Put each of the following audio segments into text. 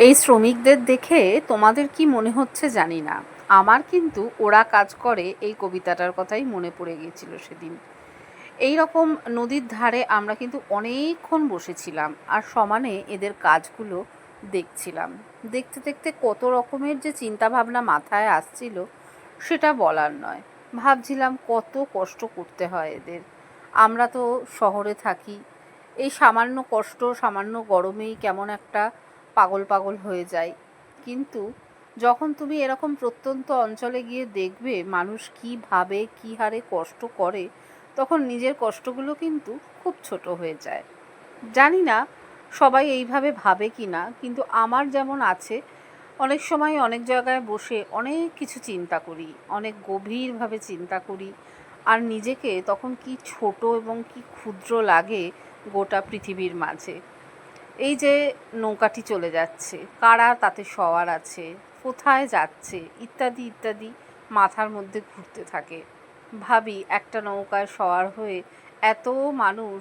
এই শ্রমিকদের দেখে তোমাদের কি মনে হচ্ছে জানি না, আমার কিন্তু ওরা কাজ করে এই কবিতাটার কথাই মনে পড়ে গিয়েছিল সেদিন। এই রকম নদীর ধারে আমরা কিন্তু অনেকক্ষণ বসেছিলাম আর সমানে এদের কাজগুলো দেখছিলাম। দেখতে দেখতে কত রকমের যে চিন্তা ভাবনা মাথায় আসছিল সেটা বলার নয়। ভাবছিলাম কত কষ্ট করতে হয় এদের। আমরা তো শহরে থাকি, এই সামান্য কষ্ট সামান্য গরমেই কেমন একটা পাগল পাগল হয়ে যায়। কিন্তু যখন তুমি এরকম প্রত্যন্ত অঞ্চলে গিয়ে দেখবে মানুষ কী ভাবে কী হারে কষ্ট করে, তখন নিজের কষ্টগুলো কিন্তু খুব ছোট হয়ে যায়। জানি না সবাই এইভাবে ভাবে কি না, কিন্তু আমার যেমন আছে, অনেক সময় অনেক জায়গায় বসে অনেক কিছু চিন্তা করি, অনেক গভীরভাবে চিন্তা করি। আর নিজেকে তখন কি ছোট এবং কি ক্ষুদ্র লাগে গোটা পৃথিবীর মাঝে। এই যে নৌকাটি চলে যাচ্ছে, কারা তাতে সওয়ার আছে, কোথায় যাচ্ছে, ইত্যাদি ইত্যাদি মাথার মধ্যে ঘুরতে থাকে। ভাবি একটা নৌকায় সওয়ার হয়ে এত মানুষ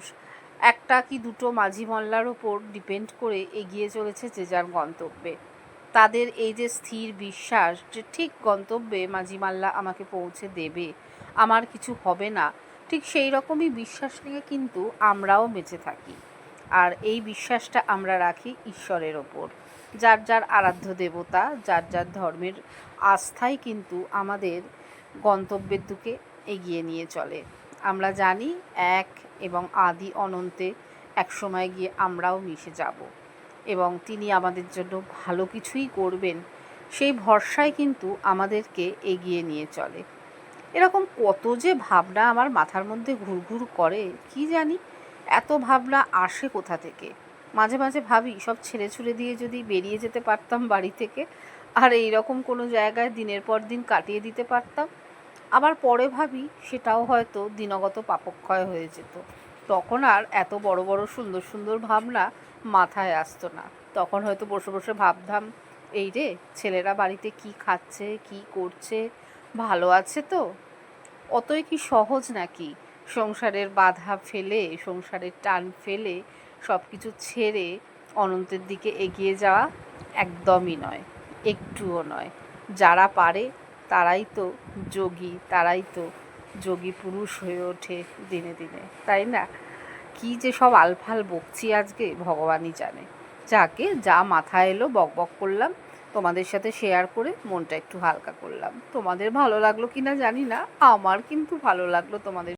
একটা কি দুটো মাঝি মল্লার ওপর ডিপেন্ড করে এগিয়ে চলেছে যে যার গন্তব্যে। তাদের এই যে স্থির বিশ্বাস যে ঠিক গন্তব্যে মাঝি মাল্লা আমাকে পৌঁছে দেবে, আমার কিছু হবে না, ঠিক সেই রকমই বিশ্বাস নিয়ে কিন্তু আমরাও বেঁচে থাকি। আর এই বিশ্বাসটা আমরা রাখি ঈশ্বরের ওপর। যার যার আরাধ্য দেবতা, যার যার ধর্মের আস্থাই কিন্তু আমাদের গন্তব্যের দিকে এগিয়ে নিয়ে চলে। আমরা জানি এক এবং আদি অনন্তে একসময় গিয়ে আমরাও মিশে যাব এবং তিনি আমাদের জন্য ভালো কিছুই করবেন, সেই ভরসায় কিন্তু আমাদেরকে এগিয়ে নিয়ে চলে। এরকম কত যে ভাবনা আমার মাথার মধ্যে ঘুরঘুর করে কি জানি, এত ভাবনা আসে কোথা থেকে। মাঝে মাঝে ভাবি সব ছেড়ে ছুড়ে দিয়ে যদি বেরিয়ে যেতে পারতাম বাড়ি থেকে, আর এই রকম কোনো জায়গায় দিনের পর দিন কাটিয়ে দিতে পারতাম। আবার পরে ভাবি সেটাও হয়তো দিনগত পাপক্ষয় হয়ে যেত, তখন আর এত বড় বড় সুন্দর সুন্দর ভাবনা মাথায় আসতো না। তখন হয়তো বসে বসে ভাবতাম, এই রে ছেলেরা বাড়িতে কি খাচ্ছে কি করছে, ভালো আছে তো। অতই কি সহজ নাকি সংসারের বাধা ফেলে, সংসারের টান ফেলে সব কিছু ছেড়ে অনন্তের দিকে এগিয়ে যাওয়া? একদমই নয়, একটুও নয়। যারা পারে তারাই তো যোগী, তারাই তো যোগী পুরুষ হয়ে ওঠে দিনে দিনে, তাই না? কি যে সব আলফাল বকছি আজকে ভগবানই জানে। যাকে যা মাথায় এলো বক বক করলাম, তোমাদের সাথে শেয়ার করে মনটা একটু হালকা করলাম। তোমাদের ভালো লাগলো কি না জানি না, আমার কিন্তু ভালো লাগলো তোমাদের